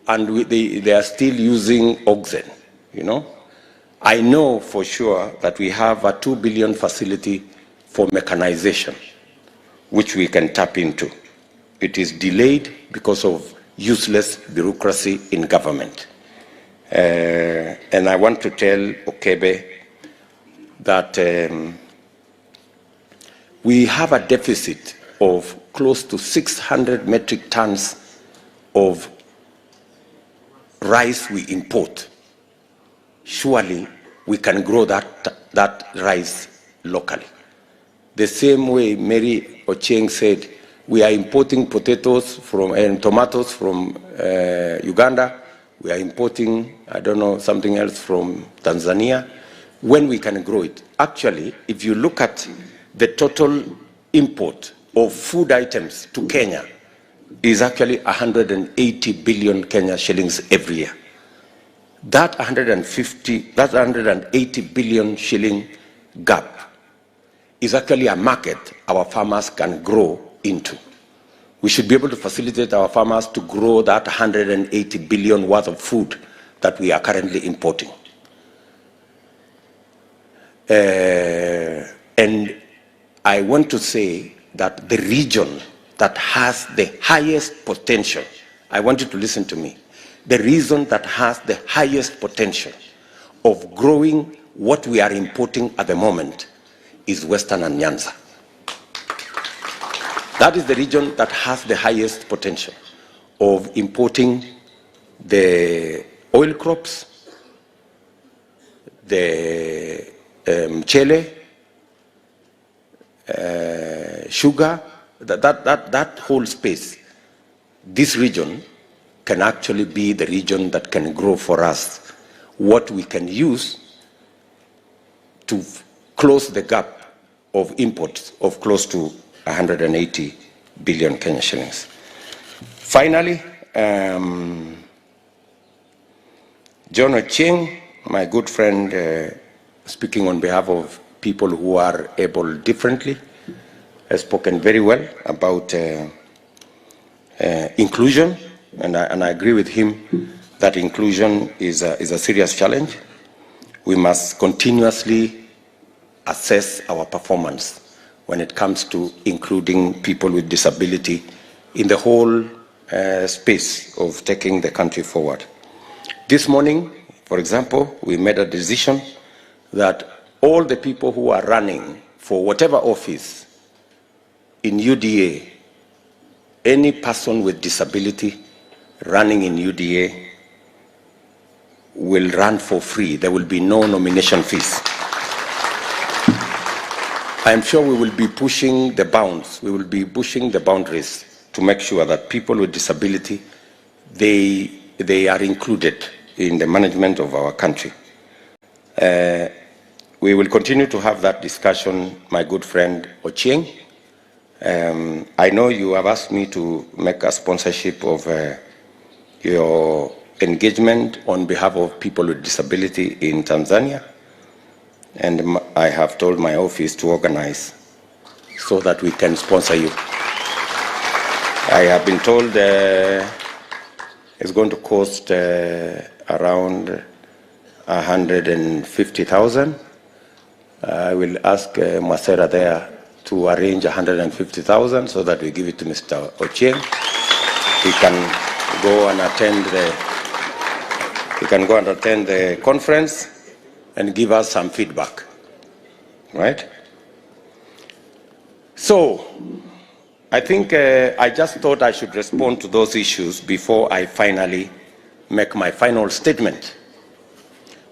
and they are still using oxen, you know. I know for sure that we have a 2 billion facility for mechanization, which we can tap into. It is delayed because of useless bureaucracy in government. And I want to tell Okebe that we have a deficit of close to 600 metric tons of rice we import. Surely we can grow that rice locally. The same way Mary Ochieng said, we are importing potatoes and tomatoes from Uganda. We are importing, I don't know, something else from Tanzania, when we can grow it. Actually, if you look at the total import of food items to Kenya, is actually 180 billion Kenya shillings every year. That 180 billion shilling gap is actually a market our farmers can grow into. We should be able to facilitate our farmers to grow that 180 billion worth of food that we are currently importing. And I want to say that the region that has the highest potential, I want you to listen to me, the region that has the highest potential of growing what we are importing at the moment is Western and Nyanza. That is the region that has the highest potential of importing the oil crops, the chile, sugar, that whole space. This region can actually be the region that can grow for us what we can use to close the gap of imports of close to 180 billion Kenya shillings. Finally, John Ochieng, my good friend, speaking on behalf of people who are able differently, has spoken very well about inclusion, and I agree with him that inclusion is a serious challenge. We must continuously assess our performance when it comes to including people with disability in the whole space of taking the country forward. This morning, for example, we made a decision that all the people who are running for whatever office in UDA, any person with disability running in UDA will run for free. There will be no nomination fees. I am sure we will be pushing the bounds. We will be pushing the boundaries to make sure that people with disability, they are included in the management of our country. We will continue to have that discussion, my good friend Ochieng. I know you have asked me to make a sponsorship of your engagement on behalf of people with disability in Tanzania. And I have told my office to organize so that we can sponsor you. I have been told it's going to cost around 150,000. I will ask Masera there to arrange 150,000 so that we give it to Mr. Ochieng. He can go and attend the conference and give us some feedback, right? So, I think I just thought I should respond to those issues before I finally make my final statement.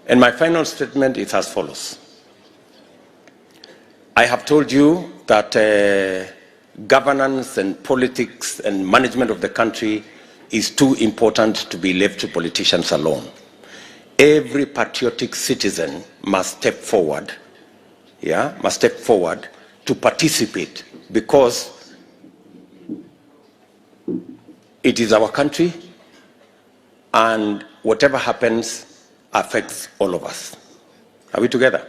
And my final statement is as follows. I have told you that governance and politics and management of the country is too important to be left to politicians alone. Every patriotic citizen must step forward, to participate, because it is our country and whatever happens affects all of us. Are we together?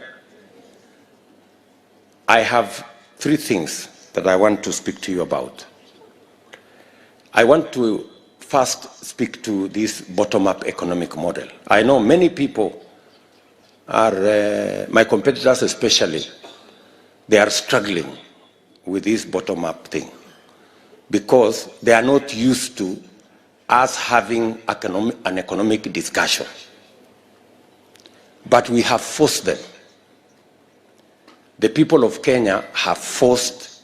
I have three things that I want to speak to you about. I want to first speak to this bottom-up economic model. I know many people are, my competitors especially, they are struggling with this bottom-up thing because they are not used to us having an economic discussion. But we have forced them. The people of Kenya have forced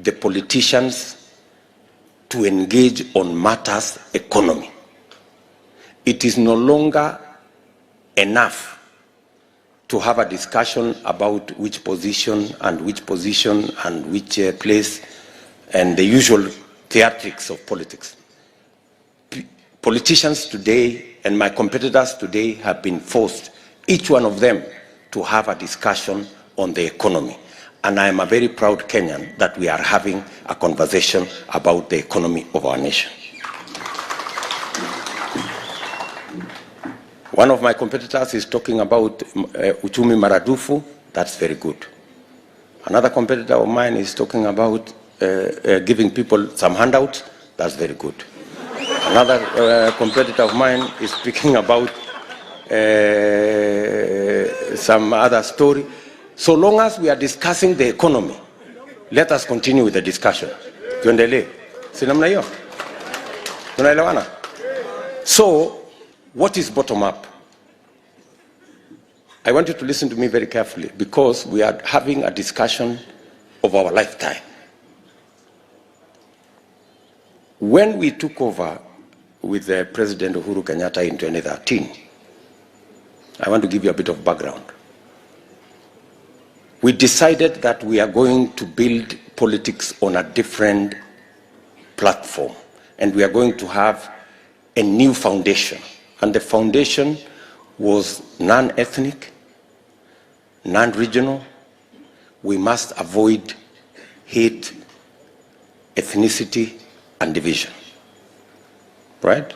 the politicians to engage on matters economy. It is no longer enough to have a discussion about which position and which place and the usual theatrics of politics. Politicians today and my competitors today have been forced, each one of them, to have a discussion on the economy. And I am a very proud Kenyan that we are having a conversation about the economy of our nation. One of my competitors is talking about uchumi maradufu. That's very good. Another competitor of mine is talking about giving people some handouts. That's very good. Another competitor of mine is speaking about some other story. So long as we are discussing the economy, let us continue with the discussion. Tuendelee. Si namna hiyo? Tunaelewana? So, what is bottom up? I want you to listen to me very carefully because we are having a discussion of our lifetime. When we took over with President Uhuru Kenyatta in 2013, I want to give you a bit of background. We decided that we are going to build politics on a different platform, and we are going to have a new foundation. And the foundation was non-ethnic, non-regional. We must avoid hate, ethnicity, and division. Right?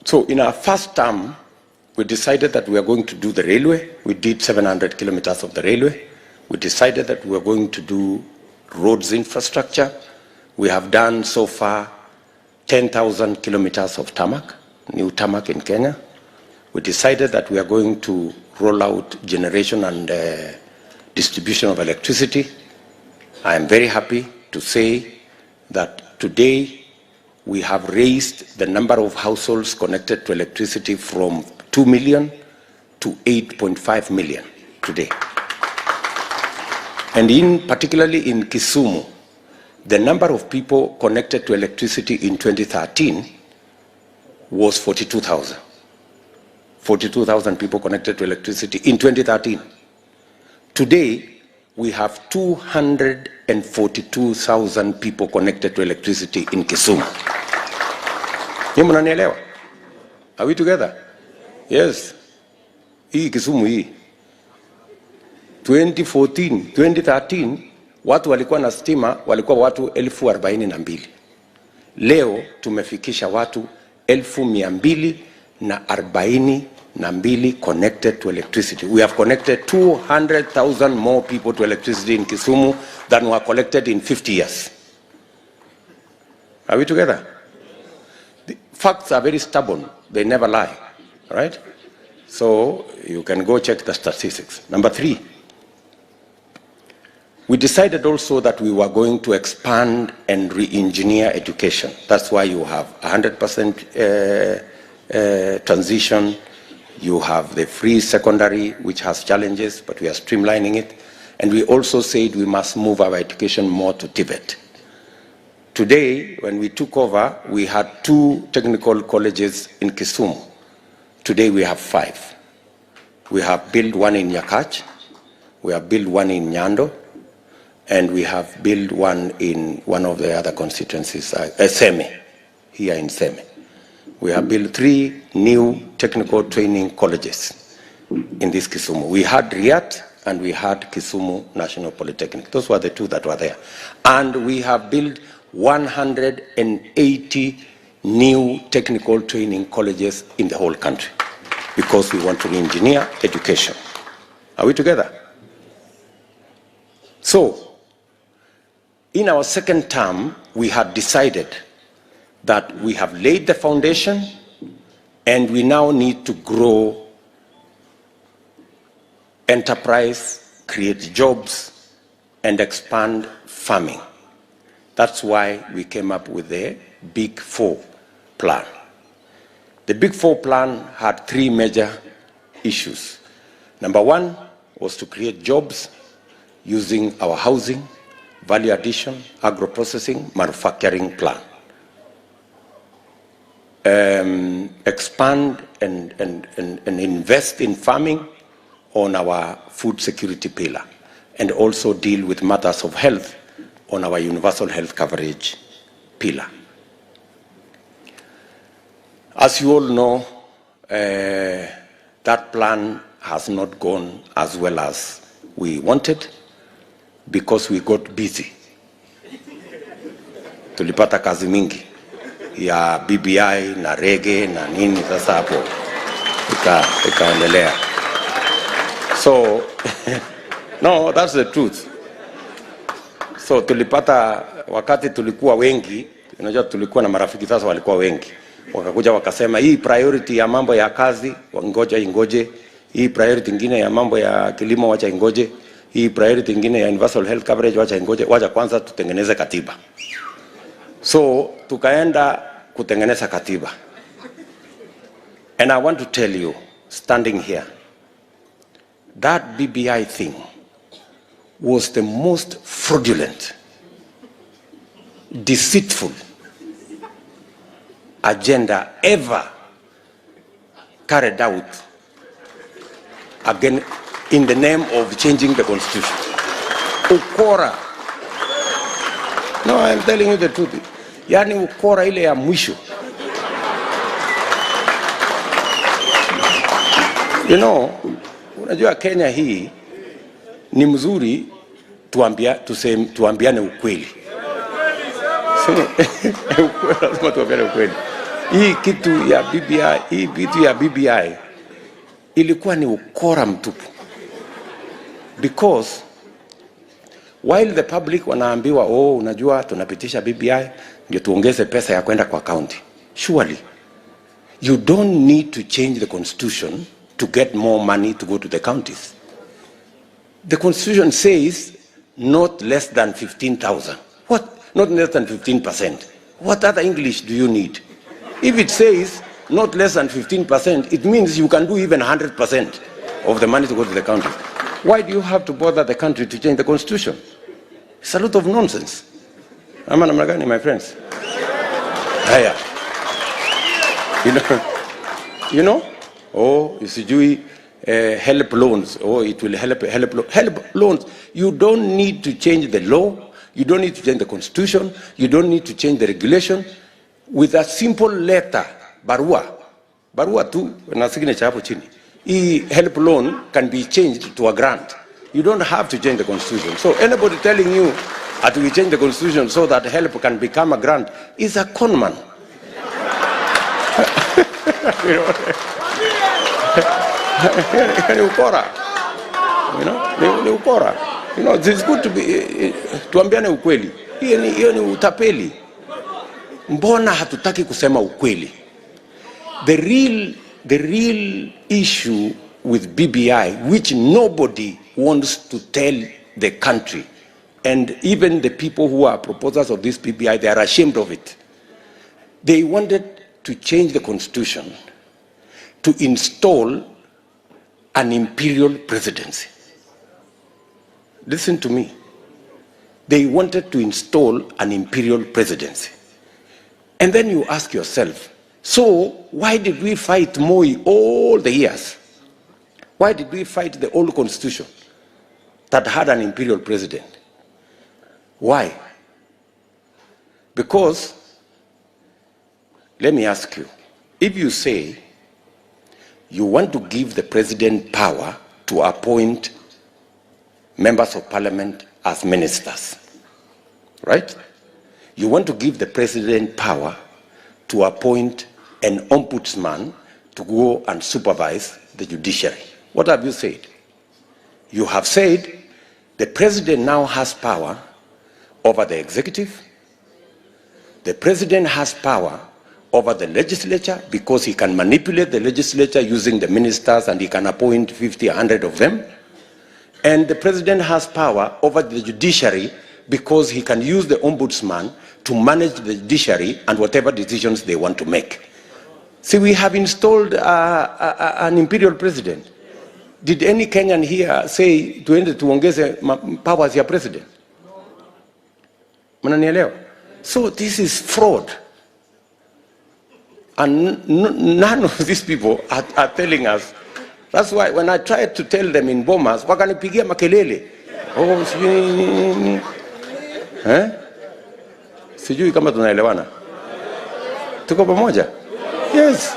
So in our first term, we decided that we are going to do the railway. We did 700 kilometers of the railway. We decided that we are going to do roads infrastructure. We have done so far 10,000 kilometers of tarmac, new tarmac in Kenya. We decided that we are going to roll out generation and distribution of electricity. I am very happy to say that today we have raised the number of households connected to electricity from 2 million to 8.5 million today. And particularly in Kisumu, the number of people connected to electricity in 2013 was 42,000. 42,000 people connected to electricity in 2013. Today, we have 242,000 people connected to electricity in Kisumu. Are we together? Yes. Hii Kisumu hii. 2013, watu walikuwa na stima walikuwa watu 42,000. Leo tumefikisha watu 242,000 connected to electricity. We have connected 200,000 more people to electricity in Kisumu than were collected in 50 years. Are we together? The facts are very stubborn. They never lie. All right? So you can go check the statistics. Number 3, we decided also that we were going to expand and re-engineer education. That's why you have 100% transition. You have the free secondary, which has challenges, but we are streamlining it. And we also said we must move our education more to Tibet. Today, when we took over, we had 2 technical colleges in Kisumu. Today we have 5. We have built one in Nyakach, we have built one in Nyando, and we have built one in one of the other constituencies, Seme, here in Seme. We have built 3 new technical training colleges in this Kisumu. We had Riyadh and we had Kisumu National Polytechnic. Those were the 2 that were there. And we have built 180 new technical training colleges in the whole country because we want to re-engineer education. Are we together? So, in our second term, we had decided that we have laid the foundation and we now need to grow enterprise, create jobs, and expand farming. That's why we came up with the Big Four plan. The Big Four plan had three major issues. Number one was to create jobs using our housing, value addition, agro-processing, manufacturing plan. Expand and invest in farming on our food security pillar, and also deal with matters of health on our universal health coverage pillar. As you all know, that plan has not gone as well as we wanted because we got busy. Tulipata kazi mingi ya BBI na rege na nini, sasa hapo ikaendelea. So no, that's the truth. So tulipata, wakati tulikuwa wengi, unajua tulikuwa na marafiki sasa walikuwa wengi, wakakuja wakasema hii priority ya mambo ya kazi ngoja ingoje, hii priority nyingine ya mambo ya kilimo wacha ingoje, hii priority nyingine ya universal health coverage wacha ingoje, wacha kwanza tutengeneze katiba. So tukaenda kutengeneza katiba. And I want to tell you, standing here, that BBI thing was the most fraudulent, deceitful agenda ever carried out again in the name of changing the constitution. Ukora. No, I'm telling you the truth. Yani ukora ile ya mwisho. You know, unajua Kenya hii ni mzuri tuambiane ukweli. Lazima tuambiane ukweli. Hii kitu ya BBI ilikuwa ni ukora mtupu. Because while the public wanaambiwa unajua tunapitisha BBI ndio tuongeze pesa ya kwenda kwa county. Surely you don't need to change the constitution to get more money to go to the counties. The constitution says not less than 15,000. What? Not less than 15%. What other English do you need? If it says not less than 15%, it means you can do even 100% of the money to go to the county. Why do you have to bother the country to change the constitution? It's a lot of nonsense. Ama namna gani, my friends? Haya. You know? Isijui help loans. It will help loans. You don't need to change the law. You don't need to change the constitution. You don't need to change the regulation. With a simple letter, barua tu na signature hapo chini. Help loan can be changed to a grant. You don't have to change the constitution. So anybody telling you that we change the constitution so that help can become a grant is a con man. You know? You know, it's good to be tuambiane ukweli. Hiyo ni utapeli. Mbona hatutaki kusema ukweli? The real issue with BBI, which nobody wants to tell the country, and even the people who are proposers of this BBI, they are ashamed of it. They wanted to change the constitution to install an imperial presidency. Listen to me. They wanted to install an imperial presidency. And then you ask yourself, so why did we fight Moi all the years? Why did we fight the old constitution that had an imperial president? Why? Because, let me ask you, if you say you want to give the president power to appoint members of parliament as ministers, right? You want to give the president power to appoint an ombudsman to go and supervise the judiciary. What have you said? You have said the president now has power over the executive, The president has power over the legislature because he can manipulate the legislature using the ministers, and he can appoint 50, 100 of them. And the president has power over the judiciary because he can use the ombudsman to manage the judiciary and whatever decisions they want to make. See, we have installed an imperial president. Did any Kenyan here say tuongeze powers ya president? Mnanielewa? So this is fraud. And none of these people are telling us. That's why when I tried to tell them in Bomas, wakanipigia makelele. Oh, sijui kama tunaelewana. Tuko pamoja? Yes.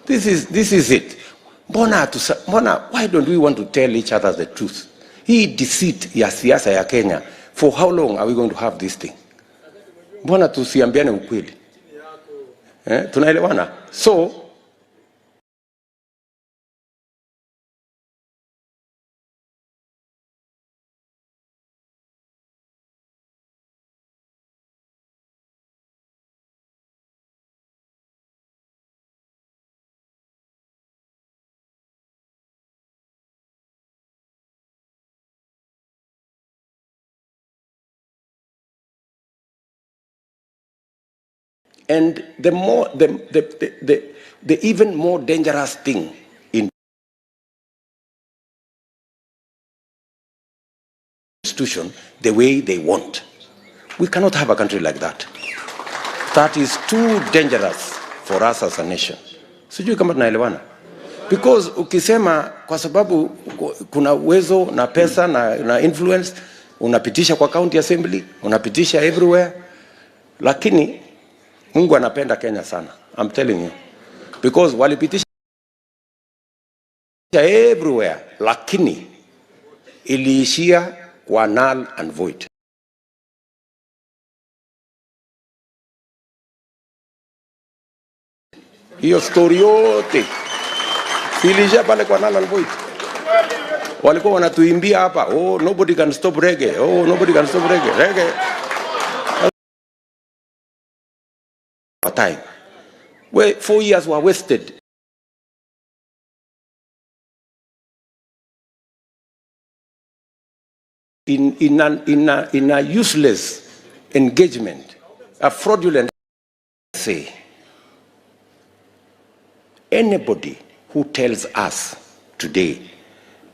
This is it. Why don't we want to tell each other the truth? Hii deceit ya siasa ya Kenya. For how long are we going to have this thing? Mbona tusiambiane ukweli? Tunaelewana? So and the even more dangerous thing in institution, the way they want. We cannot have a country like that. That is too dangerous for us as a nation. Sijui kama tunaelewana. Because ukisema kwa sababu kuna uwezo na pesa na influence, unapitisha kwa county assembly, unapitisha everywhere, lakini Mungu anapenda Kenya sana. I'm telling you. Because walipitisha everywhere, lakini iliishia kwa null and void. Hiyo story yote iliishia pale kwa null and void. Walikuwa wanatuimbia hapa, oh, nobody can stop reggae. Oh, nobody can stop reggae. Reggae. Time. Where 4 years were wasted. In a useless engagement, a fraudulent say. Anybody who tells us today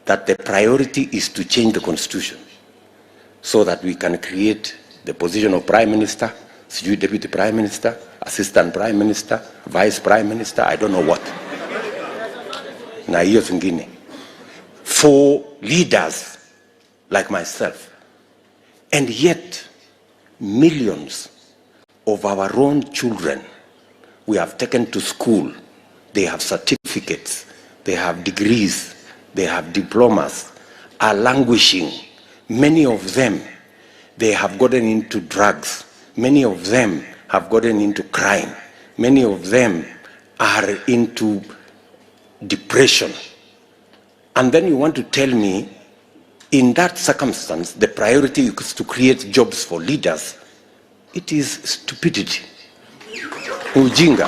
that the priority is to change the constitution so that we can create the position of prime minister, deputy prime minister, assistant prime minister, vice prime minister, I don't know what. Na hiyo zingine. For leaders like myself. And yet, millions of our own children we have taken to school. They have certificates, they have degrees, they have diplomas, are languishing. Many of them, they have gotten into drugs. Many of them have gotten into crime. Many of them are into depression. And then you want to tell me, in that circumstance, the priority is to create jobs for leaders. It is stupidity. Ujinga.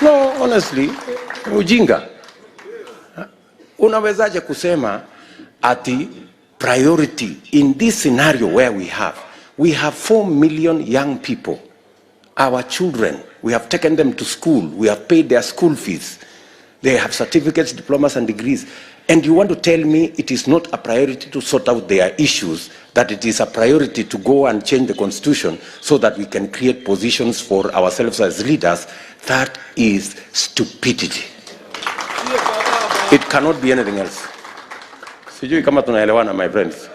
No, honestly, ujinga. Unawezaje kusema ati priority in this scenario where we have 4 million young people, our children, we have taken them to school, we have paid their school fees, they have certificates, diplomas and degrees, and you want to tell me it is not a priority to sort out their issues, that it is a priority to go and change the constitution so that we can create positions for ourselves as leaders? That is stupidity. It cannot be anything else. Sijui kama tunaelewana, my friends.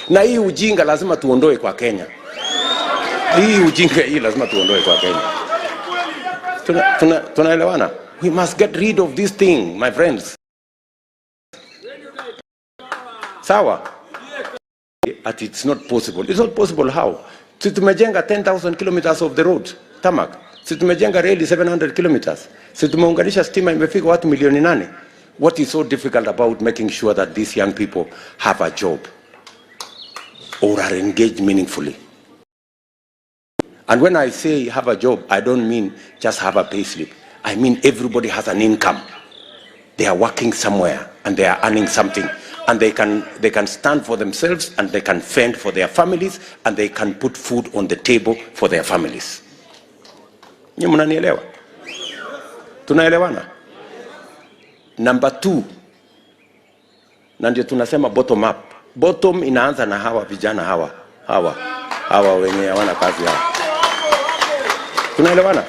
Na hii ujinga lazima tuondoe kwa Kenya. Hii ujinga hii lazima tuondoe kwa Kenya. Tunaelewana? We must get rid of this thing, my friends. Sawa? But it's not possible. It's not possible how? Si tumejenga 10,000 kilometers of the road, tarmac. Si tumejenga reli 700 kilometers. Si tumeunganisha stima imefika watu milioni 8. What is so difficult about making sure that these young people have a job or are engaged meaningfully? And when I say have a job, I don't mean just have a pay slip. I mean everybody has an income. They are working somewhere and they are earning something, and they can stand for themselves, and they can fend for their families, and they can put food on the table for their families. Nyinyi mnanielewa? Tunaelewana? Number 2, na ndio tunasema bottom up. Bottom inaanza na hawa vijana hawa wenye hawana kazi hawa. Tunaelewana?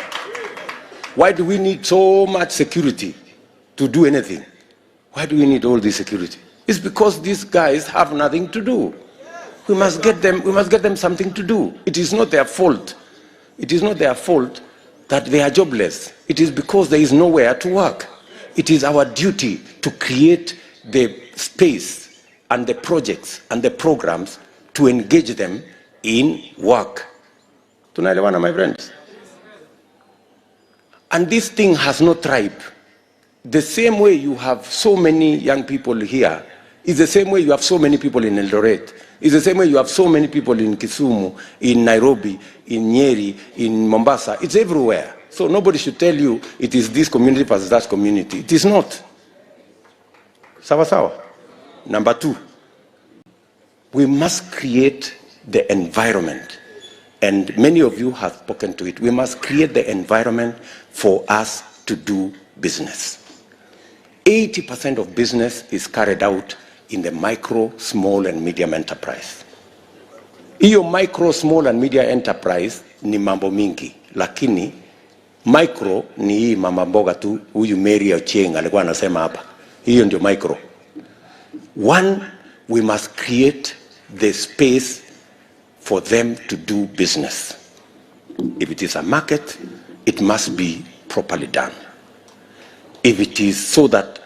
Why do we need so much security to do anything? Why do we need all this security? It's because these guys have nothing to do. We must get them something to do. It is not their fault. It is not their fault that they are jobless. It is because there is nowhere to work. It is our duty to create the space and the projects and the programs to engage them in work. Tunaelewana, my friends? And this thing has no tribe. The same way you have so many young people here is the same way you have so many people in Eldoret. It's the same way you have so many people in Kisumu, in Nairobi, in Nyeri, in Mombasa. It's everywhere. So nobody should tell you it is this community versus that community. It is not. Sawa sawa. Number 2, we must create the environment. And many of you have spoken to it. We must create the environment for us to do business. 80% of business is carried out in the micro, small, and medium enterprise. Hiyo micro, small, and medium enterprise ni mambo mingi, lakini micro ni hii mama mboga tu, huyu Mary Ochieng alikuwa anasema hapa. Hiyo ndio micro. 1, we must create the space for them to do business. If it is a market, it must be properly done. If it is so that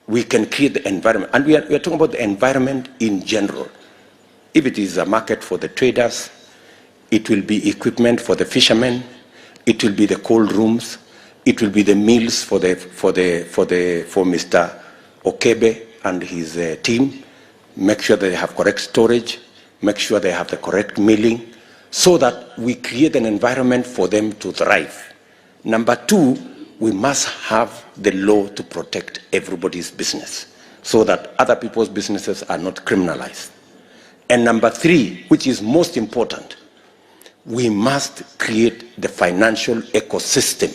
we can create the environment, and we are talking about the environment in general. If it is a market for the traders, it will be equipment for the fishermen, it will be the cold rooms, it will be the meals for Mr. Okebe and his team. Make sure they have correct storage, make sure they have the correct milling, so that we create an environment for them to thrive. Number 2, we must have the law to protect everybody's business so that other people's businesses are not criminalized. And number 3, which is most important, we must create the financial ecosystem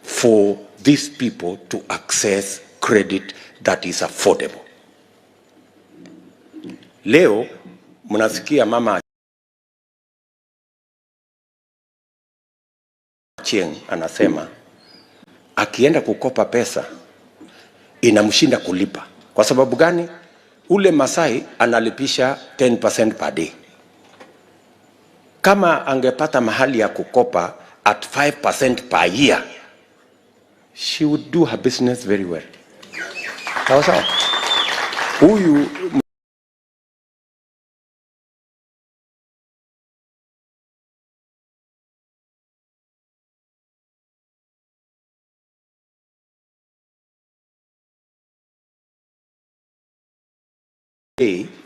for these people to access credit that is affordable. Leo mnasikia mama Chieng anasema akienda kukopa pesa inamshinda kulipa. Kwa sababu gani? Ule Masai analipisha 10% per day. Kama angepata mahali ya kukopa at 5% per year, she would do her business very well. Sawa sawa. Huyu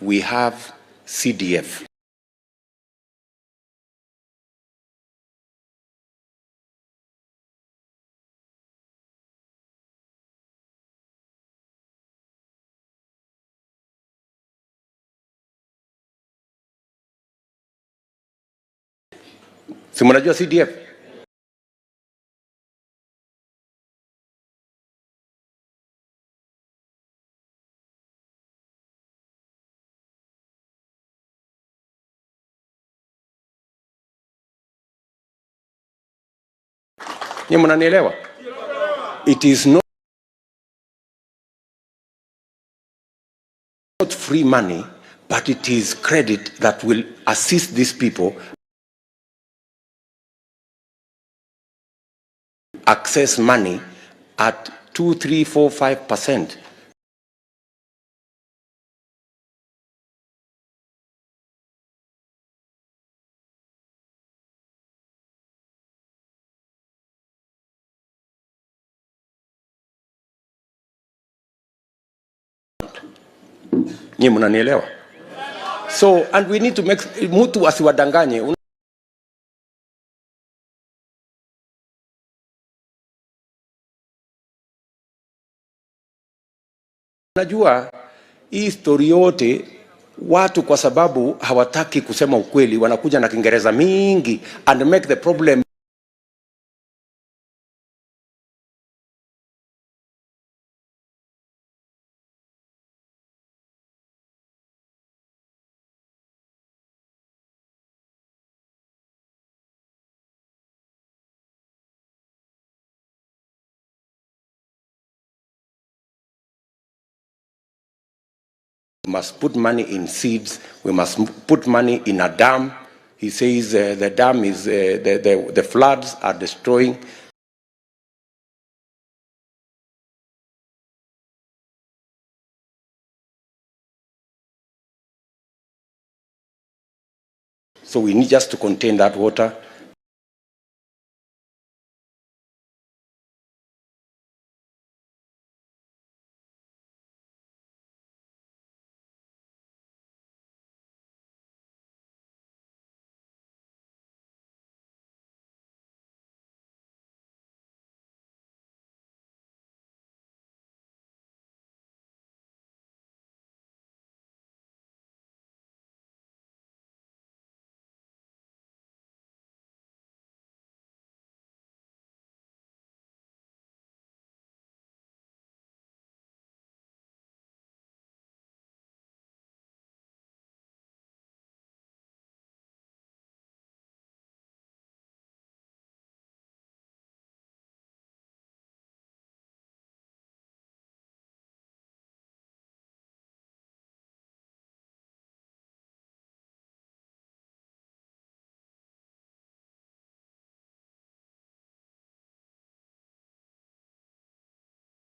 we have CDF. Si mnajua CDF? Ni mnanielewa? It is not free money, but it is credit that will assist these people access money at 2, 3, 4, 5%. Nyinyi mnanielewa? So, and we need to make, mtu asiwadanganye. Unajua hii story yote watu kwa sababu hawataki kusema ukweli wanakuja na Kiingereza mingi and make the problem we must put money in seeds, we must put money in a dam. He says the dam is, the floods are destroying. So we need just to contain that water.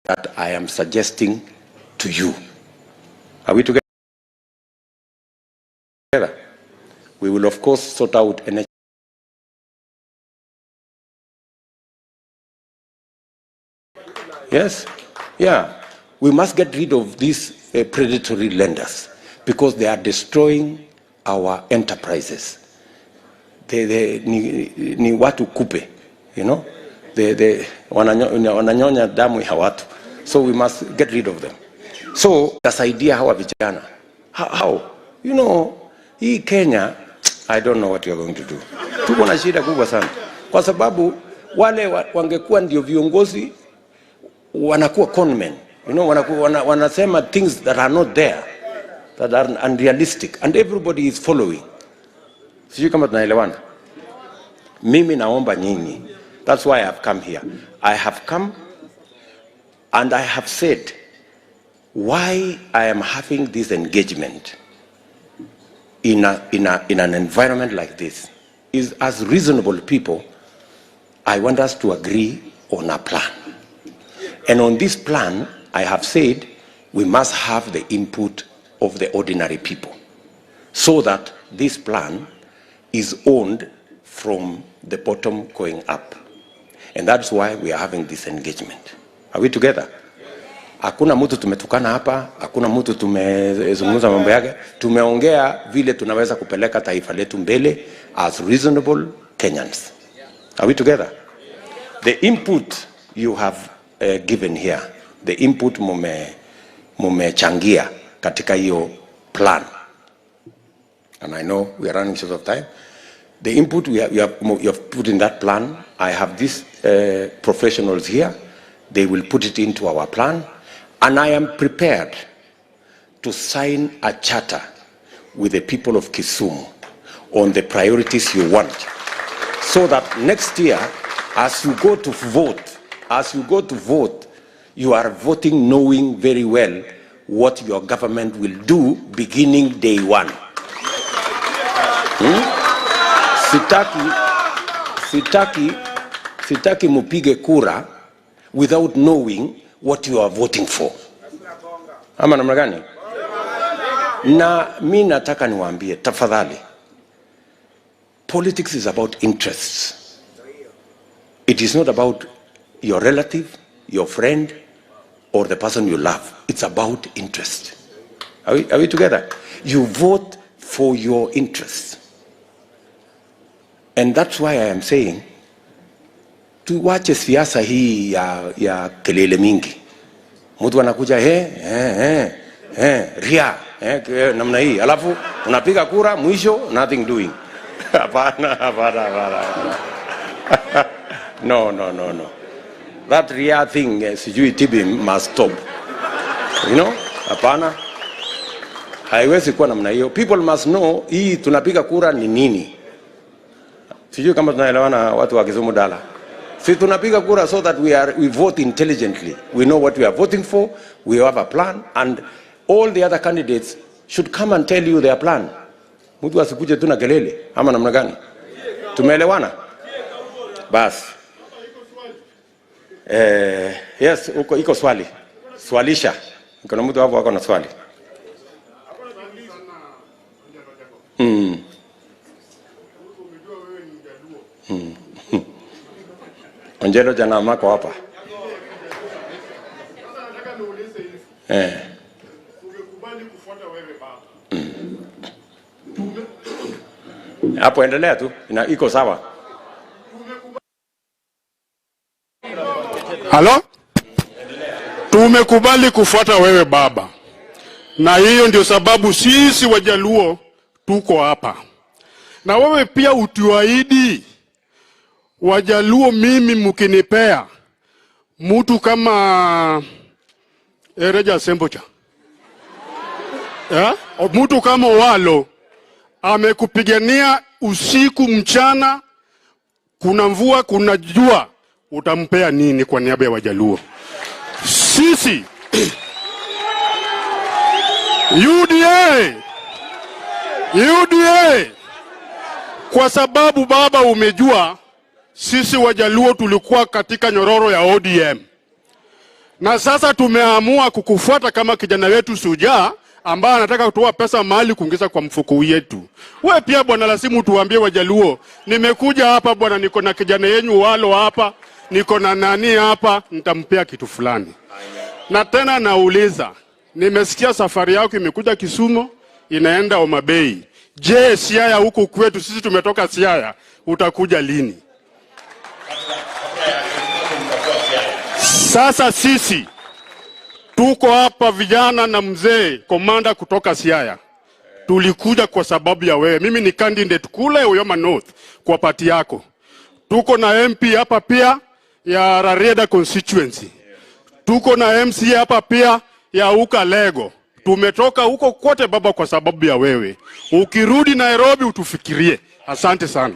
That I am suggesting to you. Are we together? We will of course sort out energy. Yes, yeah. We must get rid of these predatory lenders because they are destroying our enterprises. Ni watu kupe, you know? Wananyonya damu ya watu. So we must get rid of them. So, tasaidia hawa vijana. How? You know, hii Kenya, I don't know what you're going to do. Tuko na shida kubwa sana. Kwa sababu wale wangekuwa ndio viongozi wanakuwa conmen. You know, wanasema things that are not there, that are unrealistic, and everybody is following. Sijui kama tunaelewana. Mimi naomba nyinyi. That's why I have come here. I have come and I have said why I am having this engagement in an environment like this is, as reasonable people, I want us to agree on a plan. And on this plan, I have said we must have the input of the ordinary people so that this plan is owned from the bottom going up. And that's why we are having this engagement. Are we together? Hakuna mtu tumetukana hapa, hakuna mtu tumezungumza mambo yake. Tumeongea vile tunaweza kupeleka taifa letu mbele as reasonable Kenyans. Are we together? The input you have given here, the input mumechangia katika hiyo plan. And I know we are running short of time. The input you have put in that plan, I have these professionals here. They will put it into our plan. And I am prepared to sign a charter with the people of Kisumu on the priorities you want. So that next year, as you go to vote, you are voting knowing very well what your government will do beginning day one. Sitaki mupige kura without knowing what you are voting for. Ama namna gani? Na mimi nataka niwaambie tafadhali. Politics is about interests. It is not about your relative, your friend, or the person you love. It's about interest. Are we together? You vote for your interests. And that's why I am saying, tuwache siasa hii ya kelele mingi. Mtu anakuja ria namna hii, alafu unapiga kura, mwisho nothing doing. Hapana. No. That ria thing, sijui tibi, must stop. You know? Hapana. Haiwezi kuwa namna hiyo. People must know hii tunapiga kura ni nini. Sijui kama tunaelewana watu wa Kisumu dala. Si tunapiga kura so that we vote intelligently. We know what we are voting for. We have a plan, and all the other candidates should come and tell you their plan. Mtu asikuje tu na kelele ama namna gani? Tumeelewana? Bas. Yes, iko swali. Swalisha. Kuna mtu hapo wako na swali. Onjelo jana mako hapa. Umekubali kufuata wewe baba. Hapo endelea tu. Iko sawa. Halo? Tumekubali kufuata wewe baba. Na hiyo ndio sababu sisi Wajaluo tuko hapa. Na wewe pia utuahidi Wajaluo, mimi mkinipea mtu kama Ereja Sembocha, mtu kama Walo amekupigania usiku mchana, kuna mvua kuna jua, utampea nini kwa niaba ya Wajaluo? Sisi UDA, kwa sababu baba umejua sisi Wajaluo tulikuwa katika nyororo ya ODM. Na sasa tumeamua kukufuata kama kijana wetu Suja ambaye anataka kutoa pesa mahali kuingiza kwa mfuko yetu. Wewe pia bwana lazima tuambie Wajaluo, nimekuja hapa bwana, niko na kijana yenu Walo hapa, niko na nani hapa, nitampea kitu fulani. Na tena nauliza, nimesikia safari yako imekuja Kisumu, inaenda Homa Bay. Je, Siaya huko kwetu, sisi tumetoka Siaya, utakuja lini? Sasa sisi tuko hapa vijana na mzee komanda kutoka Siaya. Tulikuja kwa sababu ya wewe. Mimi ni candidate kule Uyoma North kwa party yako. Tuko na MP hapa pia ya Rarieda constituency. Tuko na MCA hapa pia ya Ukalego. Tumetoka huko kote baba kwa sababu ya wewe. Ukirudi Nairobi utufikirie. Asante sana.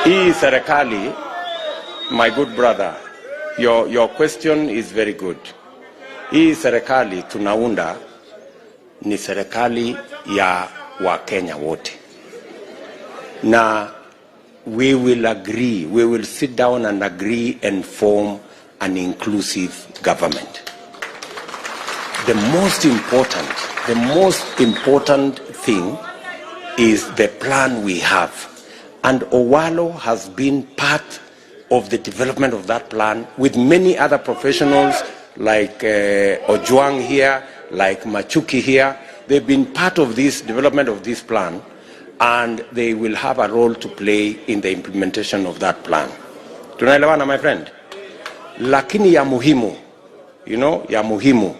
Hii serikali, my good brother, your question is very good. Hii serikali tunaunda ni serikali ya Wakenya wote. Na we will sit down and agree and form an inclusive government. The most important thing is the plan we have. And Owalo has been part of the development of that plan with many other professionals like Ojuang here, like Machuki here. They've been part of this development of this plan, and they will have a role to play in the implementation of that plan. Tunaelewana, my friend? Lakini ya muhimu, ya muhimu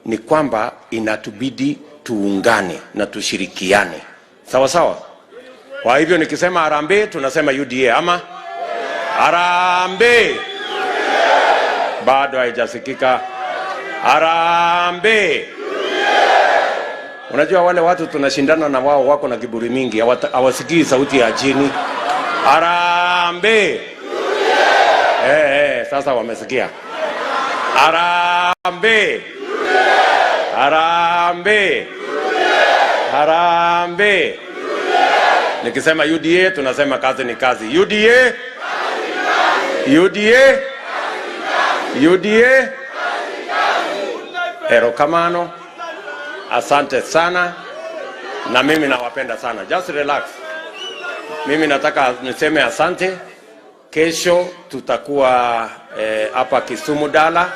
ni kwamba inatubidi tuungane na tushirikiane. Sawa sawa? Kwa hivyo nikisema Harambee, tunasema UDA ama? Harambee. Bado haijasikika. Harambee. Unajua wale watu tunashindana na wao wako na kiburi mingi, hawasikii sauti ya chini. Harambee. Sasa wamesikia. Harambee. Harambee. Harambee. Nikisema UDA tunasema kazi ni kazi. UDA. UDA. UDA. Erokamano. Asante sana. na mimi nawapenda sana. Just relax. Mimi nataka niseme asante. Kesho tutakuwa hapa Kisumu Dala.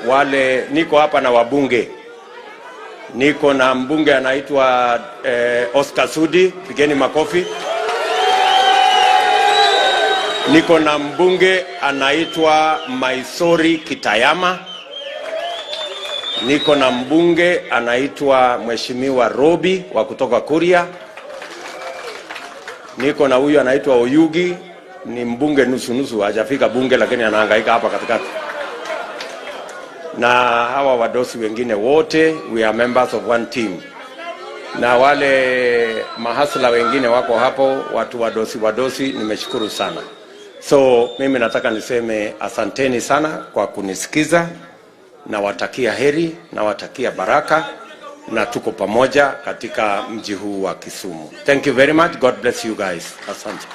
Wale niko hapa na wabunge. Niko na mbunge anaitwa Oscar Sudi, pigeni makofi. Niko na mbunge anaitwa Maisori Kitayama. Niko na mbunge anaitwa Mheshimiwa Robi wa kutoka Kuria. Niko na huyu anaitwa Oyugi, ni mbunge nusu, hajafika bunge lakini anahangaika hapa katikati. Na hawa wadosi wengine wote, we are members of one team. Na wale mahasla wengine wako hapo, watu wadosi, nimeshukuru sana. So mimi nataka niseme asanteni sana kwa kunisikiza, na watakia heri, na watakia baraka, na tuko pamoja katika mji huu wa Kisumu. Thank you very much. God bless you guys. Asante.